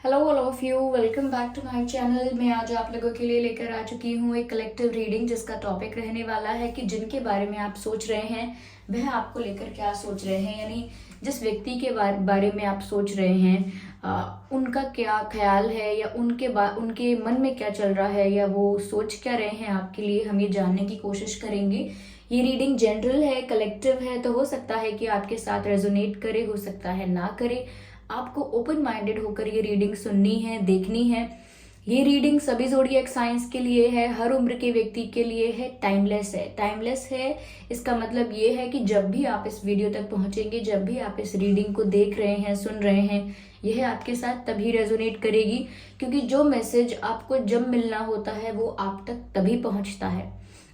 Hello all of you, welcome back to my channel. मैं आज आप लोगों के लिए लेकर आ चुकी हूँ एक कलेक्टिव रीडिंग जिसका टॉपिक रहने वाला है कि जिनके बारे में आप सोच रहे हैं वह आपको लेकर क्या सोच रहे हैं, यानी जिस व्यक्ति के बारे में आप सोच रहे हैं उनका क्या ख्याल है या उनके मन में क्या चल रहा है या वो सोच क्या रहे हैं आपके लिए, हम ये जानने की कोशिश करेंगे। ये रीडिंग जनरल है, कलेक्टिव है, तो हो सकता है कि आपके साथ रेजोनेट करे, हो सकता है ना करे। आपको ओपन माइंडेड होकर ये रीडिंग सुननी है, देखनी है। ये रीडिंग सभी ज़ोडिएक साइंस के लिए है, हर उम्र के व्यक्ति के लिए है, टाइमलेस है। टाइमलेस है इसका मतलब ये है कि जब भी आप इस वीडियो तक पहुंचेंगे, जब भी आप इस रीडिंग को देख रहे हैं, सुन रहे हैं, यह आपके साथ तभी रेजोनेट करेगी, क्योंकि जो मैसेज आपको जब मिलना होता है वो आप तक तभी पहुंचता है।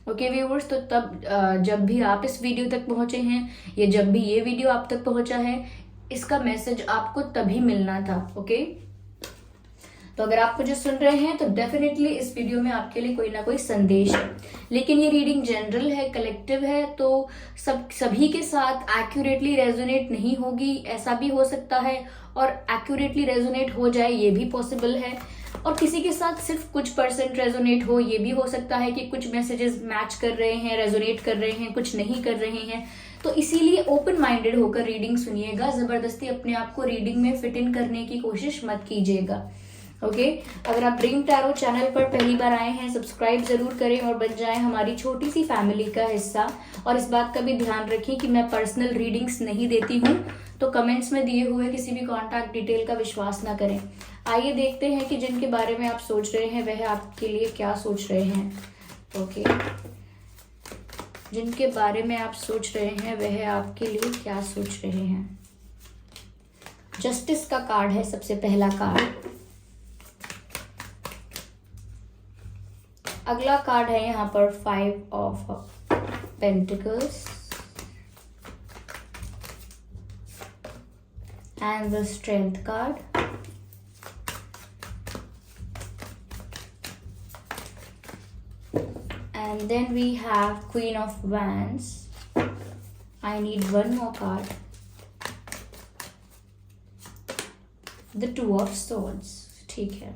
ओके व्यूअर्स, तो तब जब भी आप इस वीडियो तक पहुंचे हैं या जब भी ये वीडियो आप तक पहुंचा है, इसका मैसेज आपको तभी मिलना था। ओके, तो अगर आप मुझे सुन रहे हैं तो डेफिनेटली इस वीडियो में आपके लिए कोई ना कोई संदेश है। लेकिन ये रीडिंग जनरल है, कलेक्टिव है, तो सभी के साथ एक्यूरेटली रेजोनेट नहीं होगी। ऐसा भी हो सकता है, और एक्यूरेटली रेजोनेट हो जाए ये भी पॉसिबल है, और किसी के साथ सिर्फ कुछ परसेंट रेजोनेट हो ये भी हो सकता है कि कुछ मैसेजेस मैच कर रहे हैं, रेजोनेट कर रहे हैं, कुछ नहीं कर रहे हैं। तो इसीलिए ओपन माइंडेड होकर रीडिंग सुनिएगा, जबरदस्ती अपने आप को रीडिंग में फिट इन करने की कोशिश मत कीजिएगा। ओके, अगर आप ड्रीम टैरो चैनल पर पहली बार आए हैं, सब्सक्राइब जरूर करें और बन जाएं हमारी छोटी सी फैमिली का हिस्सा। और इस बात का भी ध्यान रखें कि मैं पर्सनल रीडिंग्स नहीं देती हूँ, तो कमेंट्स में दिए हुए किसी भी कॉन्टैक्ट डिटेल का विश्वास ना करें। आइए देखते हैं कि जिनके बारे में आप सोच रहे हैं वह आपके लिए क्या सोच रहे हैं। ओके, जिनके बारे में आप सोच रहे हैं वह आपके लिए क्या सोच रहे हैं। जस्टिस का कार्ड है सबसे पहला कार्ड। अगला कार्ड है यहाँ पर 5 of pentacles and the strength card. And then we have Queen of Wands. I need one more card. The Two of Swords. ठीक है।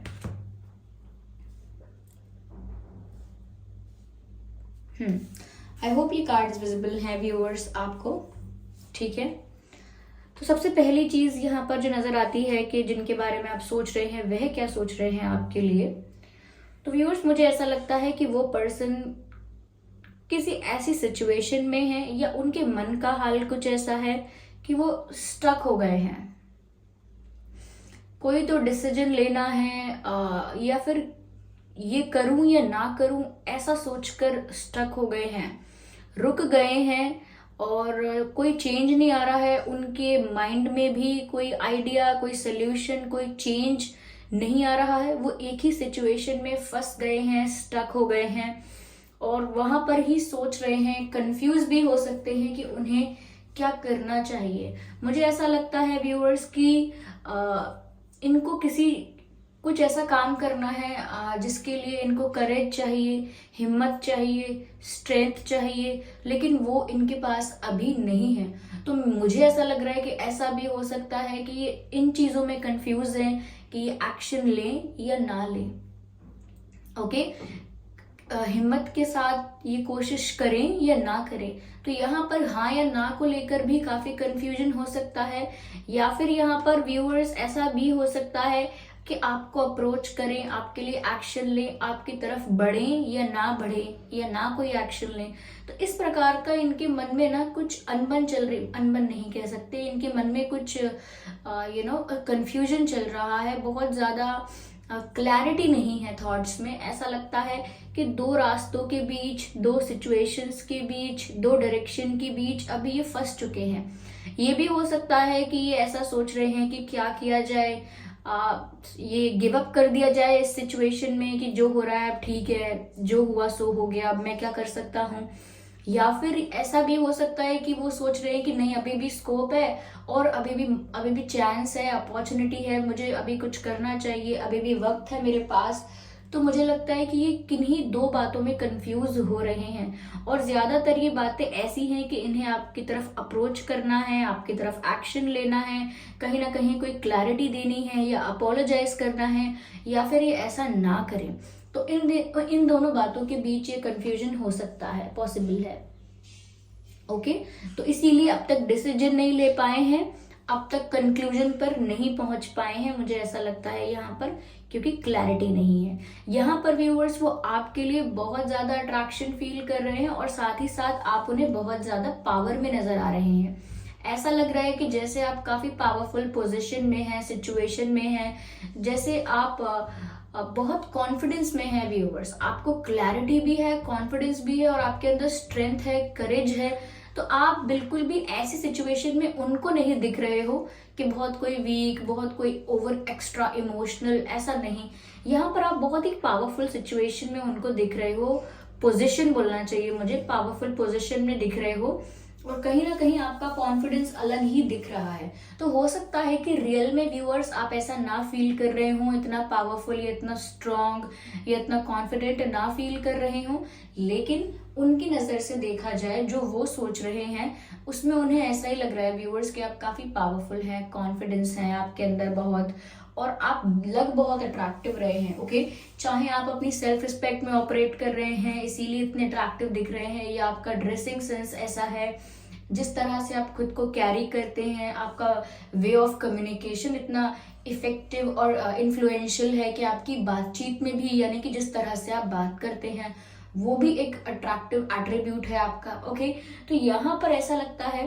आई होप ये कार्ड्स विजिबल हैं व्यूअर्स आपको। ठीक है, तो सबसे पहली चीज यहाँ पर जो नजर आती है कि जिनके बारे में आप सोच रहे हैं वह क्या सोच रहे हैं आपके लिए। तो व्यूअर्स, मुझे ऐसा लगता है कि वो पर्सन किसी ऐसी सिचुएशन में है या उनके मन का हाल कुछ ऐसा है कि वो स्टक हो गए हैं। कोई तो डिसीजन लेना है या फिर ये करूं या ना करूं ऐसा सोचकर स्टक हो गए हैं, रुक गए हैं, और कोई चेंज नहीं आ रहा है उनके माइंड में भी। कोई आइडिया, कोई सोल्यूशन, कोई चेंज नहीं आ रहा है। वो एक ही सिचुएशन में फंस गए हैं, स्टक हो गए हैं, और वहां पर ही सोच रहे हैं। कंफ्यूज भी हो सकते हैं कि उन्हें क्या करना चाहिए। मुझे ऐसा लगता है व्यूअर्स कि इनको कुछ ऐसा काम करना है जिसके लिए इनको करेज चाहिए, हिम्मत चाहिए, स्ट्रेंथ चाहिए, लेकिन वो इनके पास अभी नहीं है। तो मुझे ऐसा लग रहा है कि ऐसा भी हो सकता है कि ये इन चीजों में कंफ्यूज हैं कि ये एक्शन लें या ना लें। ओके, हिम्मत के साथ ये कोशिश करें या ना करें। तो यहाँ पर हाँ या ना को लेकर भी काफी कंफ्यूजन हो सकता है, या फिर यहाँ पर व्यूअर्स ऐसा भी हो सकता है कि आपको अप्रोच करें, आपके लिए एक्शन लें, आपकी तरफ बढ़ें या ना बढ़ें, या ना कोई एक्शन लें। तो इस प्रकार का इनके मन में ना कुछ अनबन चल रही, अनबन नहीं कह सकते, इनके मन में कुछ कंफ्यूजन चल रहा है। बहुत ज्यादा क्लैरिटी नहीं है थॉट्स में। ऐसा लगता है कि दो रास्तों के बीच, दो सिचुएशंस के बीच, दो डायरेक्शन के बीच अभी ये फंस चुके हैं। ये भी हो सकता है कि ये ऐसा सोच रहे हैं कि क्या किया जाए, ये गिव अप कर दिया जाए इस सिचुएशन में कि जो हो रहा है अब ठीक है, जो हुआ सो हो गया, अब मैं क्या कर सकता हूँ। या फिर ऐसा भी हो सकता है कि वो सोच रहे हैं कि नहीं, अभी भी स्कोप है और अभी भी चांस है, अपॉर्चुनिटी है, मुझे अभी कुछ करना चाहिए, अभी भी वक्त है मेरे पास। तो मुझे लगता है कि ये किन्हीं दो बातों में कंफ्यूज हो रहे हैं, और ज्यादातर ये बातें ऐसी हैं कि इन्हें आपकी तरफ अप्रोच करना है, आपकी तरफ एक्शन लेना है, कहीं ना कहीं कोई क्लैरिटी देनी है या अपोलोजाइज करना है, या फिर ये ऐसा ना करें। तो इन दोनों बातों के बीच ये कंफ्यूजन हो सकता है, पॉसिबल है। ओके, तो इसीलिए अब तक डिसीजन नहीं ले पाए हैं, अब तक कंक्लूजन पर नहीं पहुंच पाए हैं, मुझे ऐसा लगता है यहाँ पर, क्योंकि क्लैरिटी नहीं है। यहाँ पर व्यूअर्स वो आपके लिए बहुत ज्यादा अट्रैक्शन फील कर रहे हैं, और साथ ही साथ आप उन्हें बहुत ज्यादा पावर में नजर आ रहे हैं। ऐसा लग रहा है कि जैसे आप काफी पावरफुल पोजीशन में हैं, सिचुएशन में हैं, जैसे आप बहुत कॉन्फिडेंस में है व्यूअर्स। आपको क्लैरिटी भी है, कॉन्फिडेंस भी है, और आपके अंदर स्ट्रेंथ है, करेज है। तो आप बिल्कुल भी ऐसी सिचुएशन में उनको नहीं दिख रहे हो कि बहुत कोई वीक, बहुत कोई ओवर एक्स्ट्रा इमोशनल, ऐसा नहीं। यहाँ पर आप बहुत ही पावरफुल सिचुएशन में उनको दिख रहे हो, पोजीशन बोलना चाहिए मुझे, पावरफुल पोजीशन में दिख रहे हो, और कहीं ना कहीं आपका कॉन्फिडेंस अलग ही दिख रहा है। तो हो सकता है कि रियल में व्यूअर्स आप ऐसा ना फील कर रहे हो, इतना पावरफुल या इतना स्ट्रांग या इतना कॉन्फिडेंट ना फील कर रहे हो, लेकिन उनकी नजर से देखा जाए जो वो सोच रहे हैं उसमें उन्हें ऐसा ही लग रहा है व्यूअर्स कि आप काफी पावरफुल हैं, कॉन्फिडेंस है आपके अंदर बहुत, और आप लग बहुत अट्रैक्टिव रहे हैं। ओके, चाहे आप अपनी सेल्फ रिस्पेक्ट में ऑपरेट कर रहे हैं इसीलिए इतने अट्रैक्टिव दिख रहे हैं, या आपका ड्रेसिंग सेंस ऐसा है, जिस तरह से आप खुद को कैरी करते हैं, आपका वे ऑफ कम्युनिकेशन इतना इफेक्टिव और इन्फ्लुएंशियल है कि आपकी बातचीत में भी, यानी कि जिस तरह से आप बात करते हैं वो भी एक अट्रैक्टिव एट्रीब्यूट है आपका। ओके, तो यहाँ पर ऐसा लगता है,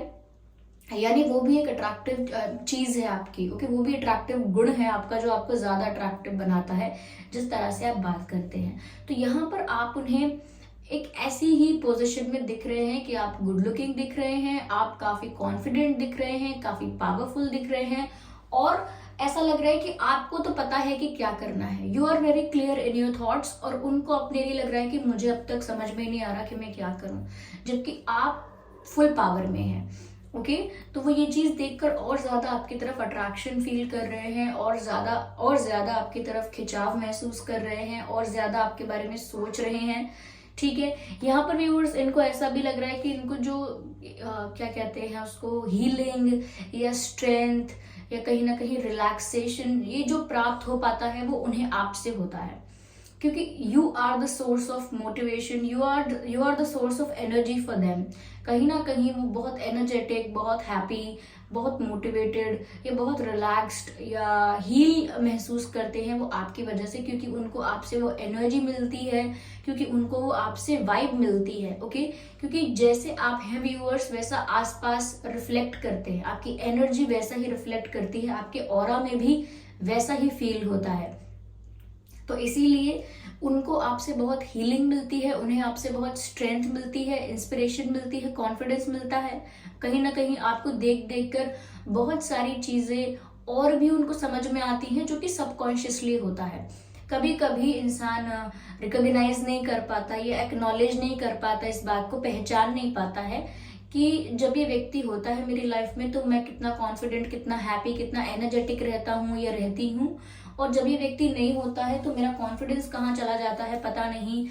यानी वो भी एक अट्रैक्टिव चीज है आपकी। ओके, वो भी अट्रैक्टिव गुण है आपका जो आपको ज्यादा अट्रैक्टिव बनाता है, जिस तरह से आप बात करते हैं। तो यहाँ पर आप उन्हें एक ऐसी ही पोजीशन में दिख रहे हैं कि आप गुड लुकिंग दिख रहे हैं, आप काफी कॉन्फिडेंट दिख रहे हैं, काफी पावरफुल दिख रहे हैं, और ऐसा लग रहा है कि आपको तो पता है कि क्या करना है। You are very clear in your thoughts, और उनको अपने लिए लग रहा है कि मुझे अब तक समझ में नहीं आ रहा कि मैं क्या करूं, जबकि आप फुल पावर में हैं। ओके, तो वो ये चीज देखकर और ज्यादा आपकी तरफ अट्रैक्शन फील कर रहे हैं, और ज्यादा आपकी तरफ खिंचाव महसूस कर रहे हैं, और ज्यादा आपके बारे में सोच रहे हैं। ठीक है, यहाँ पर व्यूअर्स इनको ऐसा भी लग रहा है कि इनको जो क्या कहते हैं उसको, हीलिंग या स्ट्रेंथ या कहीं ना कहीं रिलैक्सेशन, ये जो प्राप्त हो पाता है वो उन्हें आपसे होता है, क्योंकि you are the source of motivation, you are the source of energy for them. कहीं ना कहीं वो बहुत एनर्जेटिक, बहुत हैप्पी, बहुत मोटिवेटेड या बहुत रिलैक्स्ड या हील महसूस करते हैं वो आपकी वजह से, क्योंकि उनको आपसे वो एनर्जी मिलती है, क्योंकि उनको वो आपसे वाइब मिलती है। ओके, क्योंकि जैसे आप हैं व्यूअर्स वैसा आसपास रिफ्लेक्ट करते हैं, आपकी एनर्जी वैसा ही रिफ्लेक्ट करती है, आपके ऑरा में भी वैसा ही फील होता है। तो इसीलिए उनको आपसे बहुत हीलिंग मिलती है, उन्हें आपसे बहुत स्ट्रेंथ मिलती है, इंस्पिरेशन मिलती है, कॉन्फिडेंस मिलता है। कहीं ना कहीं आपको देख देख कर बहुत सारी चीजें और भी उनको समझ में आती हैं जो कि सबकॉन्शियसली होता है। कभी कभी इंसान रिकॉग्नाइज नहीं कर पाता या एक्नॉलेज नहीं कर पाता, इस बात को पहचान नहीं पाता है कि जब ये व्यक्ति होता है मेरी लाइफ में तो मैं कितना कॉन्फिडेंट, कितना हैप्पी, कितना एनर्जेटिक रहता हूँ या रहती हूँ, और जब ये व्यक्ति नहीं होता है तो मेरा कॉन्फिडेंस कहाँ चला जाता है पता नहीं,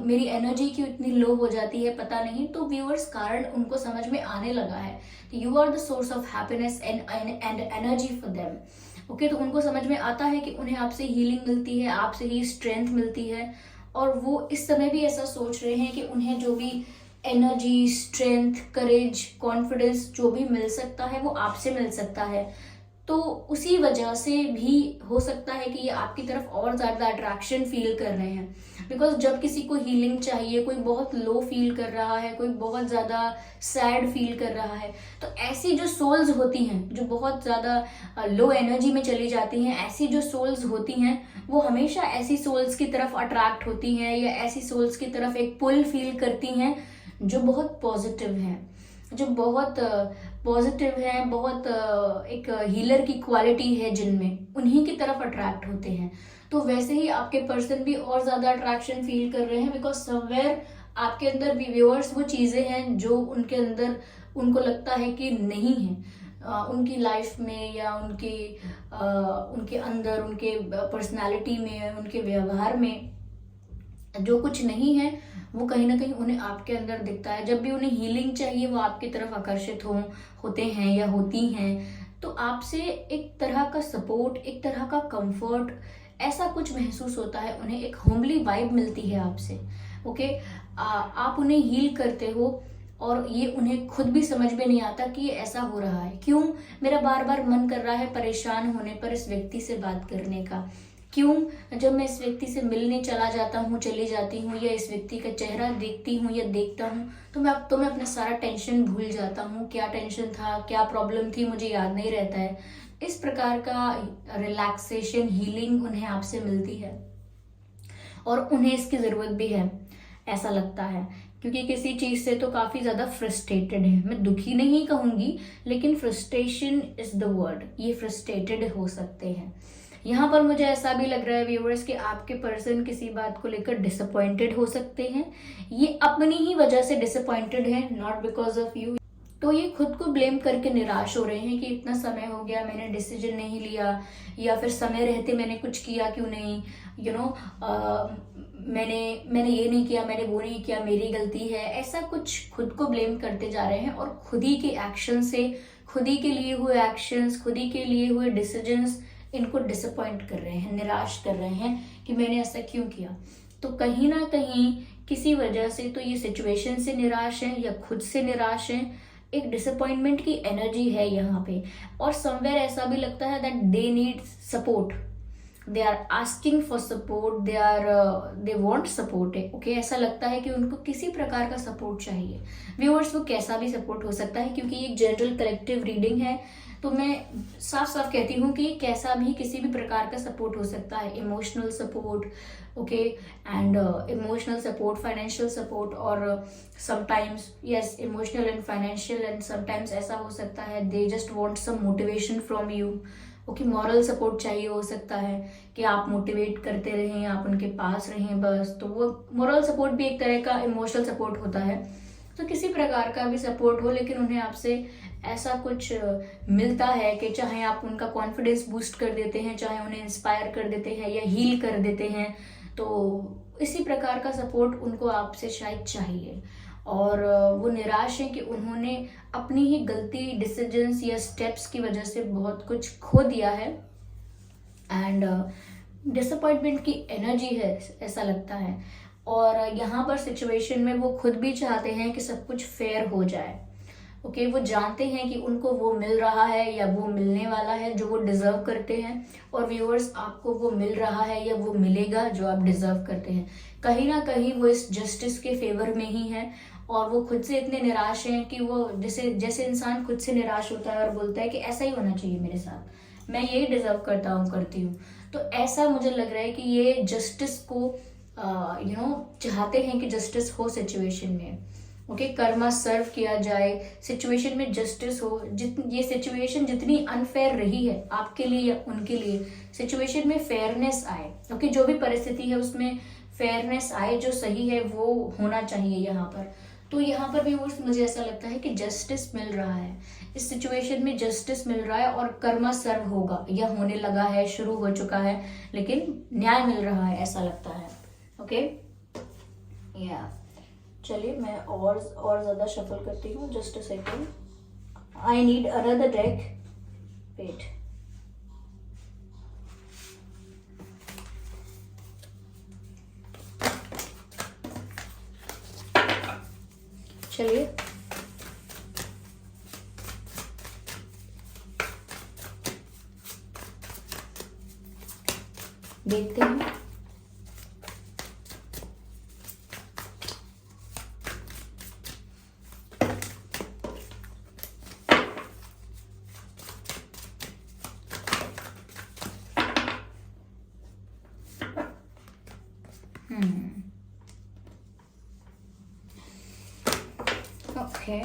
मेरी एनर्जी क्यों इतनी लो हो जाती है पता नहीं। तो व्यूअर्स कारण उनको समझ में आने लगा है, you are the source of happiness and energy for them. Okay, तो उनको समझ में आता है कि उन्हें आपसे हीलिंग मिलती है, आपसे ही स्ट्रेंथ मिलती है, और वो इस समय भी ऐसा सोच रहे हैं कि उन्हें जो भी एनर्जी, स्ट्रेंथ, करेज, कॉन्फिडेंस जो भी मिल सकता है वो आपसे मिल सकता है। तो उसी वजह से भी हो सकता है कि ये आपकी तरफ और ज्यादा अट्रैक्शन फील कर रहे हैं, बिकॉज जब किसी को हीलिंग चाहिए, कोई बहुत लो फील कर रहा है, कोई बहुत ज्यादा सैड फील कर रहा है, तो ऐसी जो सोल्स होती हैं जो बहुत ज्यादा लो एनर्जी में चली जाती हैं, ऐसी जो सोल्स होती हैं वो हमेशा ऐसी सोल्स की तरफ अट्रैक्ट होती हैं, या ऐसी सोल्स की तरफ एक पुल फील करती हैं जो बहुत पॉजिटिव हैं, जो बहुत पॉजिटिव है, बहुत एक हीलर की क्वालिटी है जिनमें, उन्हीं की तरफ अट्रैक्ट होते हैं। तो वैसे ही आपके पर्सन भी और ज्यादा अट्रैक्शन फील कर रहे हैं, बिकॉज समवेयर आपके अंदर भी व्यूअर्स वो चीजें हैं जो उनके अंदर उनको लगता है कि नहीं है। उनकी लाइफ में या उनके अंदर, उनके पर्सनालिटी में, उनके व्यवहार में जो कुछ नहीं है वो कहीं ना कहीं उन्हें आपके अंदर दिखता है। जब भी उन्हें हीलिंग चाहिए वो आपकी तरफ आकर्षित होते हैं या होती हैं। तो आपसे एक तरह का सपोर्ट, एक तरह का कंफर्ट, ऐसा कुछ महसूस होता है उन्हें। एक होमली वाइब मिलती है आपसे। ओके, आप उन्हें हील करते हो और ये उन्हें खुद भी समझ में नहीं आता कि ये ऐसा हो रहा है क्यों। मेरा बार बार मन कर रहा है परेशान होने पर इस व्यक्ति से बात करने का। क्यों जब मैं इस व्यक्ति से मिलने चला जाता हूँ, चली जाती हूँ, या इस व्यक्ति का चेहरा देखती हूँ या देखता हूँ, तो मैं अपना सारा टेंशन भूल जाता हूँ। क्या टेंशन था, क्या प्रॉब्लम थी, मुझे याद नहीं रहता है। इस प्रकार का रिलैक्सेशन, हीलिंग उन्हें आपसे मिलती है और उन्हें इसकी जरूरत भी है, ऐसा लगता है। क्योंकि किसी चीज से तो काफी ज्यादा फ्रस्ट्रेटेड है। मैं दुखी नहीं कहूंगी, लेकिन फ्रस्ट्रेशन इज द वर्ड। ये फ्रस्ट्रेटेड हो सकते हैं। यहाँ पर मुझे ऐसा भी लग रहा है व्यूअर्स कि आपके पर्सन किसी बात को लेकर डिसअपॉइंटेड हो सकते हैं। ये अपनी ही वजह से डिसअपॉइंटेड है, नॉट बिकॉज ऑफ यू। तो ये खुद को ब्लेम करके निराश हो रहे हैं कि इतना समय हो गया, मैंने डिसीजन नहीं लिया, या फिर समय रहते मैंने कुछ किया क्यों नहीं, मैंने ये नहीं किया, मैंने वो नहीं किया, मेरी गलती है। ऐसा कुछ खुद को ब्लेम करते जा रहे हैं और खुद ही के एक्शन से, खुद ही के लिए हुए एक्शंस, खुद ही के लिए हुए डिसीजंस इनको डिसअपॉइंट कर रहे हैं, निराश कर रहे हैं कि मैंने ऐसा क्यों किया। तो कहीं ना कहीं किसी वजह से तो ये सिचुएशन से निराश है या खुद से निराश है। एक डिसअपॉइंटमेंट की एनर्जी है यहाँ पे। और समवेयर ऐसा भी लगता है that they need support, they are asking for support, they want support. Okay, ऐसा लगता है कि उनको किसी प्रकार का सपोर्ट चाहिए। व्यूअर्स, वो कैसा भी सपोर्ट हो सकता है, क्योंकि ये एक जनरल कलेक्टिव रीडिंग है। तो मैं साफ साफ कहती हूँ कि कैसा भी, किसी भी प्रकार का सपोर्ट हो सकता है। Emotional support, okay, and emotional support, financial support, और sometimes yes emotional and financial, and sometimes ऐसा हो सकता है they just want some motivation from you. Okay, moral support चाहिए हो सकता है कि आप मोटिवेट करते रहें, आप उनके पास रहें बस। तो वो मॉरल सपोर्ट भी एक तरह का इमोशनल सपोर्ट होता है। तो किसी प्रकार का भी सपोर्ट हो, लेकिन उन्हें आपसे ऐसा कुछ मिलता है कि चाहे आप उनका कॉन्फिडेंस बूस्ट कर देते हैं, चाहे उन्हें इंस्पायर कर देते हैं या हील कर देते हैं, तो इसी प्रकार का सपोर्ट उनको आपसे शायद चाहिए। और वो निराश है कि उन्होंने अपनी ही गलती, डिसीजंस या स्टेप्स की वजह से बहुत कुछ खो दिया है। एंड डिसअपॉइंटमेंट की एनर्जी है, ऐसा लगता है। और यहाँ पर सिचुएशन में वो खुद भी चाहते हैं कि सब कुछ फेयर हो जाए। ओके, वो जानते हैं कि उनको वो मिल रहा है या वो मिलने वाला है जो वो डिजर्व करते हैं। और व्यूअर्स, आपको वो मिल रहा है या वो मिलेगा जो आप डिजर्व करते हैं। कहीं ना कहीं वो इस जस्टिस के फेवर में ही है। और वो खुद से इतने निराश हैं कि वो जैसे इंसान खुद से निराश होता है और बोलता है कि ऐसा ही होना चाहिए मेरे साथ, मैं यही डिजर्व करता हूँ, करती हूँ। तो ऐसा मुझे लग रहा है कि ये जस्टिस को चाहते हैं कि जस्टिस हो सिचुएशन में। ओके, कर्मा सर्व किया जाए, सिचुएशन में जस्टिस हो। ये सिचुएशन जितनी अनफेयर रही है आपके लिए या उनके लिए, सिचुएशन में फेयरनेस आए। ओके, जो भी परिस्थिति है उसमें फेयरनेस आए, जो सही है वो होना चाहिए यहाँ पर। तो यहाँ पर भी मुझे ऐसा लगता है कि जस्टिस मिल रहा है, इस सिचुएशन में जस्टिस मिल रहा है और कर्मा सर्व होगा या होने लगा है, शुरू हो चुका है, लेकिन न्याय मिल रहा है, ऐसा लगता है। ओके, या चलिए मैं और ज्यादा शफल करती हूँ। Just a second, I need another deck, wait. चलिए देखते हैं। ओके,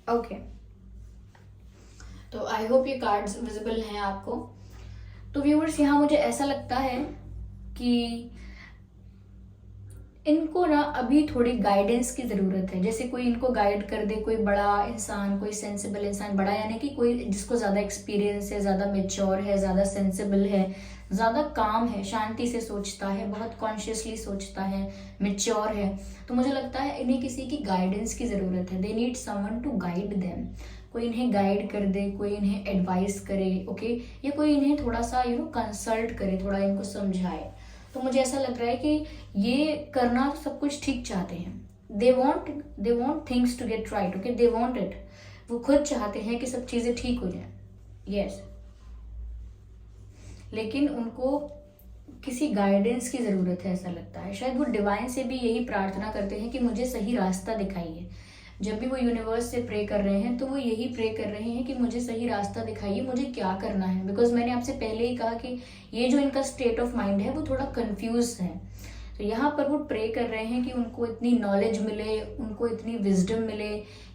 ओके, तो आई होप ये कार्ड्स विजिबल हैं आपको। तो व्यूअर्स, यहाँ मुझे ऐसा लगता है कि इनको ना अभी थोड़ी गाइडेंस की ज़रूरत है। जैसे कोई इनको गाइड कर दे, कोई बड़ा इंसान, कोई सेंसिबल इंसान, बड़ा यानी कि कोई जिसको ज़्यादा एक्सपीरियंस है, ज़्यादा मेच्योर है, ज़्यादा सेंसिबल है, ज़्यादा काम है, शांति से सोचता है, बहुत कॉन्शियसली सोचता है, मेच्योर है। तो मुझे लगता है इन्हें किसी की गाइडेंस की ज़रूरत है। They need someone to guide them. कोई इन्हें गाइड कर दे, कोई इन्हें एडवाइस करे, ओके, या कोई इन्हें थोड़ा सा कंसल्ट करे, थोड़ा इनको समझाए। तो मुझे ऐसा लग रहा है कि ये करना सब कुछ ठीक चाहते हैं। They want things to get right, okay, they want it. वो खुद चाहते हैं कि सब चीज़ें ठीक हो जाए, यस। लेकिन उनको किसी गाइडेंस की ज़रूरत है, ऐसा लगता है। शायद वो डिवाइन से भी यही प्रार्थना करते हैं कि मुझे सही रास्ता दिखाइए। जब भी वो यूनिवर्स से प्रे कर रहे हैं तो वो यही प्रे कर रहे हैं कि मुझे सही रास्ता दिखाइए, मुझे क्या करना है। बिकॉज मैंने आपसे पहले ही कहा कि ये जो इनका स्टेट ऑफ माइंड है वो थोड़ा कंफ्यूज है। तो यहाँ पर वो प्रे कर रहे हैं कि उनको इतनी नॉलेज मिले, उनको इतनी विजडम मिले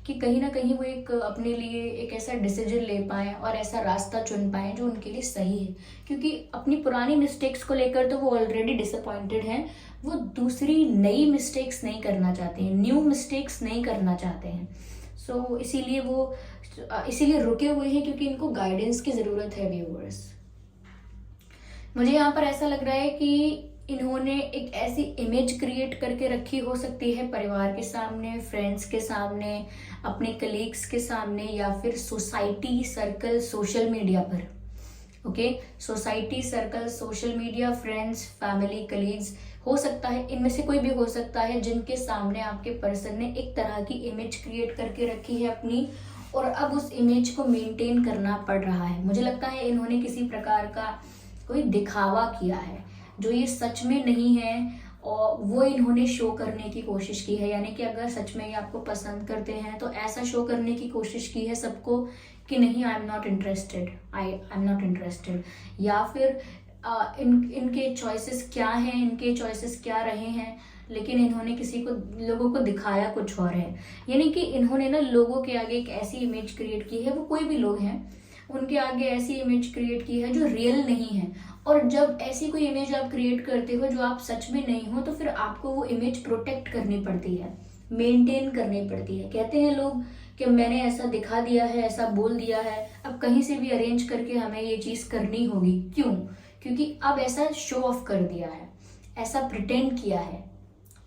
कि कहीं ना कहीं वो एक अपने लिए एक ऐसा डिसीजन ले पाएँ और ऐसा रास्ता चुन पाएँ जो उनके लिए सही है। क्योंकि अपनी पुरानी मिस्टेक्स को लेकर तो वो ऑलरेडी डिसअपॉइंटेड हैं। वो दूसरी नई मिस्टेक्स नहीं करना चाहते हैं, न्यू मिस्टेक्स नहीं करना चाहते हैं। सो इसीलिए रुके हुए हैं, क्योंकि इनको गाइडेंस की ज़रूरत है व्यूअर्स। मुझे यहाँ पर ऐसा लग रहा है कि इन्होंने एक ऐसी इमेज क्रिएट करके रखी हो सकती है परिवार के सामने, फ्रेंड्स के सामने, अपने कलीग्स के सामने, या फिर सोसाइटी सर्कल, सोशल मीडिया पर, okay, society circle, social media, friends, family, colleagues, हो सकता है इनमें से कोई भी हो सकता है जिनके सामने आपके पर्सन ने एक तरह की इमेज क्रिएट करके रखी है अपनी, और अब उस इमेज को मेंटेन करना पड़ रहा है। मुझे लगता है इन्होंने किसी प्रकार का कोई दिखावा किया है जो ये सच में नहीं है, और वो इन्होंने शो करने की कोशिश की है। यानी कि अगर सच में ये आपको पसंद करते हैं तो ऐसा शो करने की कोशिश की है सबको कि नहीं, I am not interested, I am not interested. या फिर इनके चॉइसेस क्या हैं, इनके चॉइसेस क्या रहे हैं, लेकिन इन्होंने लोगों को दिखाया कुछ और है। यानी कि इन्होंने ना लोगों के आगे एक ऐसी इमेज क्रिएट की है, वो कोई भी लोग हैं उनके आगे ऐसी इमेज क्रिएट की है जो रियल नहीं है। और जब ऐसी कोई इमेज आप क्रिएट करते हो जो आप सच में नहीं हो, तो फिर आपको वो इमेज प्रोटेक्ट करनी पड़ती है, मेंटेन करनी पड़ती है। कहते हैं लोग कि मैंने ऐसा दिखा दिया है, ऐसा बोल दिया है, अब कहीं से भी अरेंज करके हमें ये चीज़ करनी होगी। क्यों? क्योंकि अब ऐसा शो ऑफ कर दिया है, ऐसा प्रिटेंड किया है,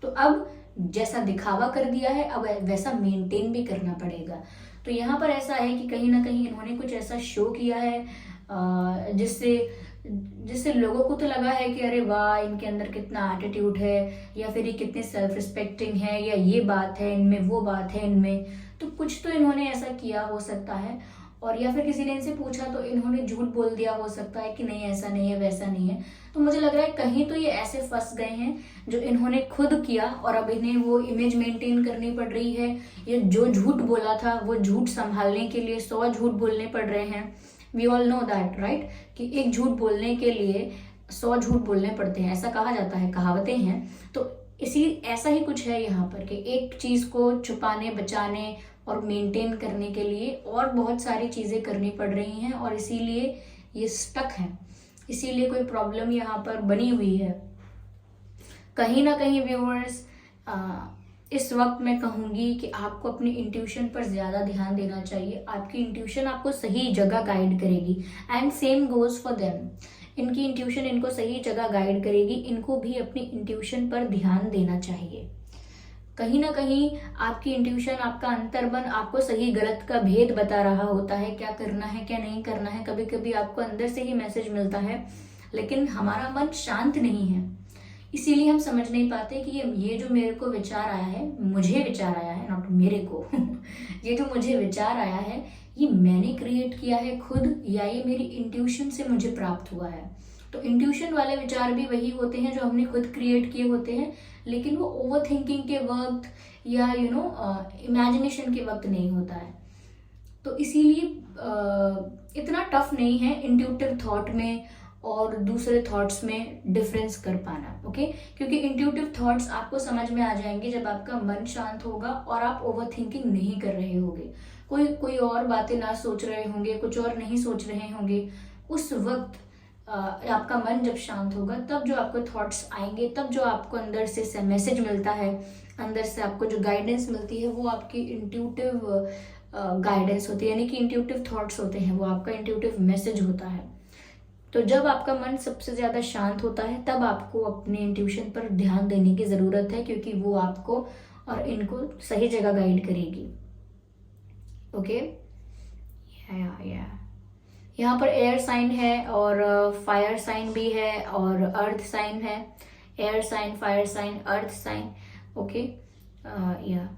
तो अब जैसा दिखावा कर दिया है अब वैसा मेंटेन भी करना पड़ेगा। तो यहाँ पर ऐसा है कि कहीं ना कहीं इन्होंने कुछ ऐसा शो किया है जिससे लोगों को तो लगा है कि अरे वाह, इनके अंदर कितना एटीट्यूड है, या फिर ये कितने सेल्फ रिस्पेक्टिंग है, या ये बात है इनमें, वो बात है इनमें। तो कुछ तो इन्होंने ऐसा किया हो सकता है, और या फिर किसी ने इनसे पूछा तो इन्होंने झूठ बोल दिया हो सकता है कि नहीं ऐसा नहीं है, वैसा नहीं है। तो मुझे लग रहा है कहीं तो ये ऐसे फंस गए हैं जो इन्होंने खुद किया, और अब इन्हें वो इमेज मेंटेन करनी पड़ रही है। ये जो झूठ बोला था वो झूठ संभालने के लिए 100 झूठ बोलने पड़ रहे हैं। We all know that, right, कि एक झूठ बोलने के लिए 100 झूठ बोलने पड़ते हैं, ऐसा कहा जाता है, कहावतें हैं। तो ऐसा ही कुछ है यहाँ पर कि एक चीज को छुपाने, बचाने और मेंटेन करने के लिए और बहुत सारी चीजें करनी पड़ रही हैं, और इसीलिए ये स्टक है, इसीलिए कोई प्रॉब्लम यहाँ पर बनी हुई है। कहीं ना कहीं व्यूअर्स, इस वक्त मैं कहूँगी कि आपको अपनी इंट्यूशन पर ज़्यादा ध्यान देना चाहिए। आपकी इंट्यूशन आपको सही जगह गाइड करेगी, and same goes for them. इनकी इंट्यूशन इनको सही जगह गाइड करेगी, इनको भी अपनी इंट्यूशन पर ध्यान देना चाहिए। कहीं ना कहीं आपकी इंट्यूशन, आपका अंतर्मन आपको सही गलत का भेद बता रहा होता है, क्या करना है क्या नहीं करना है। कभी कभी आपको अंदर से ही मैसेज मिलता है, लेकिन हमारा मन शांत नहीं है, इसीलिए हम समझ नहीं पाते कि ये जो मेरे को विचार आया है, मुझे विचार आया है, नॉट मेरे को ये जो मुझे विचार आया है, ये मैंने क्रिएट किया है खुद, या ये मेरी इंट्यूशन से मुझे प्राप्त हुआ है। तो इंट्यूशन वाले विचार भी वही होते हैं जो हमने खुद क्रिएट किए होते हैं, लेकिन वो ओवर थिंकिंग के वक्त या इमेजिनेशन के वक्त नहीं होता है। तो इसीलिए इतना टफ नहीं है इंट्यूटिव थॉट में और दूसरे थॉट्स में डिफरेंस कर पाना। ओके, क्योंकि इंट्यूटिव थॉट्स आपको समझ में आ जाएंगे जब आपका मन शांत होगा और आप ओवर थिंकिंग नहीं कर रहे होंगे, कोई कोई और बातें ना सोच रहे होंगे, कुछ और नहीं सोच रहे होंगे। उस वक्त आपका मन जब शांत होगा तब जो आपको थॉट्स आएंगे, तब जो आपको अंदर से मैसेज मिलता है, अंदर से आपको जो गाइडेंस मिलती है वो आपकी इंट्यूटिव गाइडेंस होती है, यानी कि इंट्यूटिव थॉट्स होते हैं, वो आपका इंट्यूटिव मैसेज होता है। तो जब आपका मन सबसे ज्यादा शांत होता है तब आपको अपने इंट्यूशन पर ध्यान देने की जरूरत है, क्योंकि वो आपको और इनको सही जगह गाइड करेगी। ओके, यहाँ पर एयर साइन है और फायर साइन भी है और अर्थ साइन है। Air sign, fire sign, earth sign. Okay, या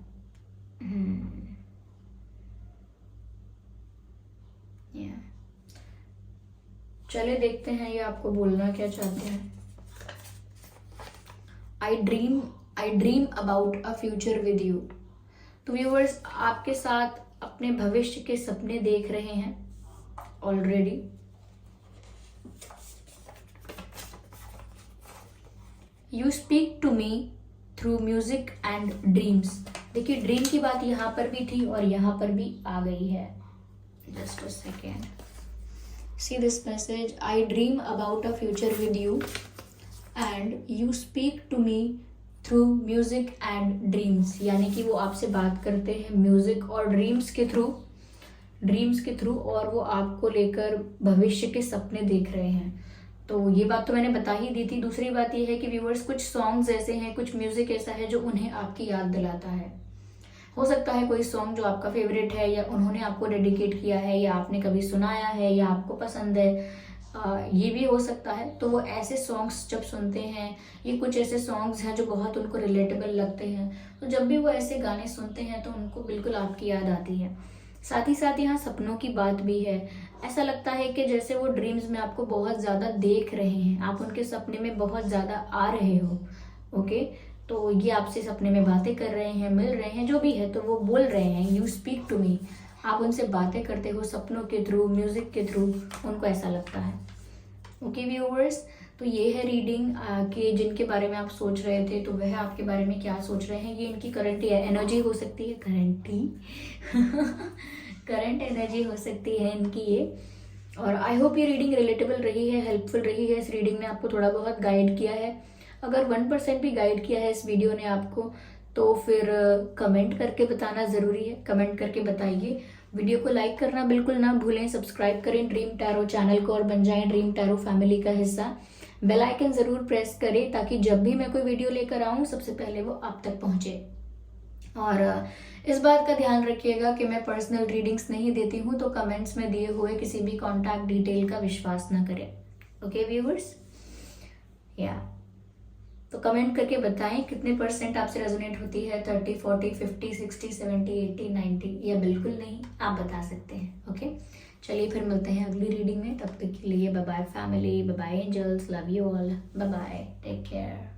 चले देखते हैं ये आपको बोलना क्या चाहते हैं। I dream about a future with you. तो व्यूअर्स, आपके साथ अपने भविष्य के सपने देख रहे हैं already. You speak to me through music and dreams. देखिए, ड्रीम की बात यहाँ पर भी थी और यहाँ पर भी आ गई है। Just a second, see this message. I dream about a future with you and you speak to me through music and dreams. यानी कि वो आपसे बात करते हैं म्यूजिक और ड्रीम्स के थ्रू और वो आपको लेकर भविष्य के सपने देख रहे हैं। तो ये बात तो मैंने बता ही दी थी। दूसरी बात ये है कि व्यूवर्स, कुछ सॉन्ग्स ऐसे हैं, कुछ म्यूजिक ऐसा है जो उन्हें आपकी याद दिलाता है। हो सकता है कोई सॉन्ग जो आपका फेवरेट है, या उन्होंने आपको डेडिकेट किया है, या आपने कभी सुनाया है, या आपको पसंद है, ये भी हो सकता है। तो वो ऐसे सॉन्ग्स जब सुनते हैं, ये कुछ ऐसे सॉन्ग्स हैं जो बहुत उनको रिलेटेबल लगते हैं, तो जब भी वो ऐसे गाने सुनते हैं तो उनको बिल्कुल आपकी याद आती है। साथ ही साथ यहाँ सपनों की बात भी है। ऐसा लगता है कि जैसे वो ड्रीम्स में आपको बहुत ज़्यादा देख रहे हैं, आप उनके सपने में बहुत ज़्यादा आ रहे हो। ओके, तो ये आपसे सपने में बातें कर रहे हैं, मिल रहे हैं, जो भी है, तो वो बोल रहे हैं यू स्पीक टू मी। आप उनसे बातें करते हो सपनों के थ्रू, म्यूजिक के थ्रू, उनको ऐसा लगता है। ओके व्यूअर्स, तो ये है रीडिंग कि जिनके बारे में आप सोच रहे थे तो वह आपके बारे में क्या सोच रहे हैं। ये इनकी करंट एनर्जी हो सकती है, करंट एनर्जी हो सकती है इनकी ये। और आई होप ये रीडिंग रिलेटेबल रही है, हेल्पफुल रही है। इस रीडिंग ने आपको थोड़ा बहुत गाइड किया है। अगर 1% भी गाइड किया है इस वीडियो ने आपको, तो फिर कमेंट करके बताना ज़रूरी है। कमेंट करके बताइए। वीडियो को लाइक करना बिल्कुल ना भूलें। सब्सक्राइब करें ड्रीम टैरो चैनल को और बन जाएं ड्रीम टैरो फैमिली का हिस्सा। बेल आइकन ज़रूर प्रेस करें ताकि जब भी मैं कोई वीडियो लेकर आऊँ सबसे पहले वो आप तक पहुँचे। और इस बात का ध्यान रखिएगा कि मैं पर्सनल रीडिंग्स नहीं देती हूँ, तो कमेंट्स में दिए हुए किसी भी कॉन्टैक्ट डिटेल का विश्वास ना करें। ओके व्यूअर्स, तो कमेंट करके बताएं कितने % आपसे रेजोनेट होती है। 30, 40, 50, 60, 70, 80, 90 या बिल्कुल नहीं, आप बता सकते हैं। ओके, चलिए फिर मिलते हैं अगली रीडिंग में। तब तक के लिए bye bye family, bye bye angels, love you all, bye bye, take care.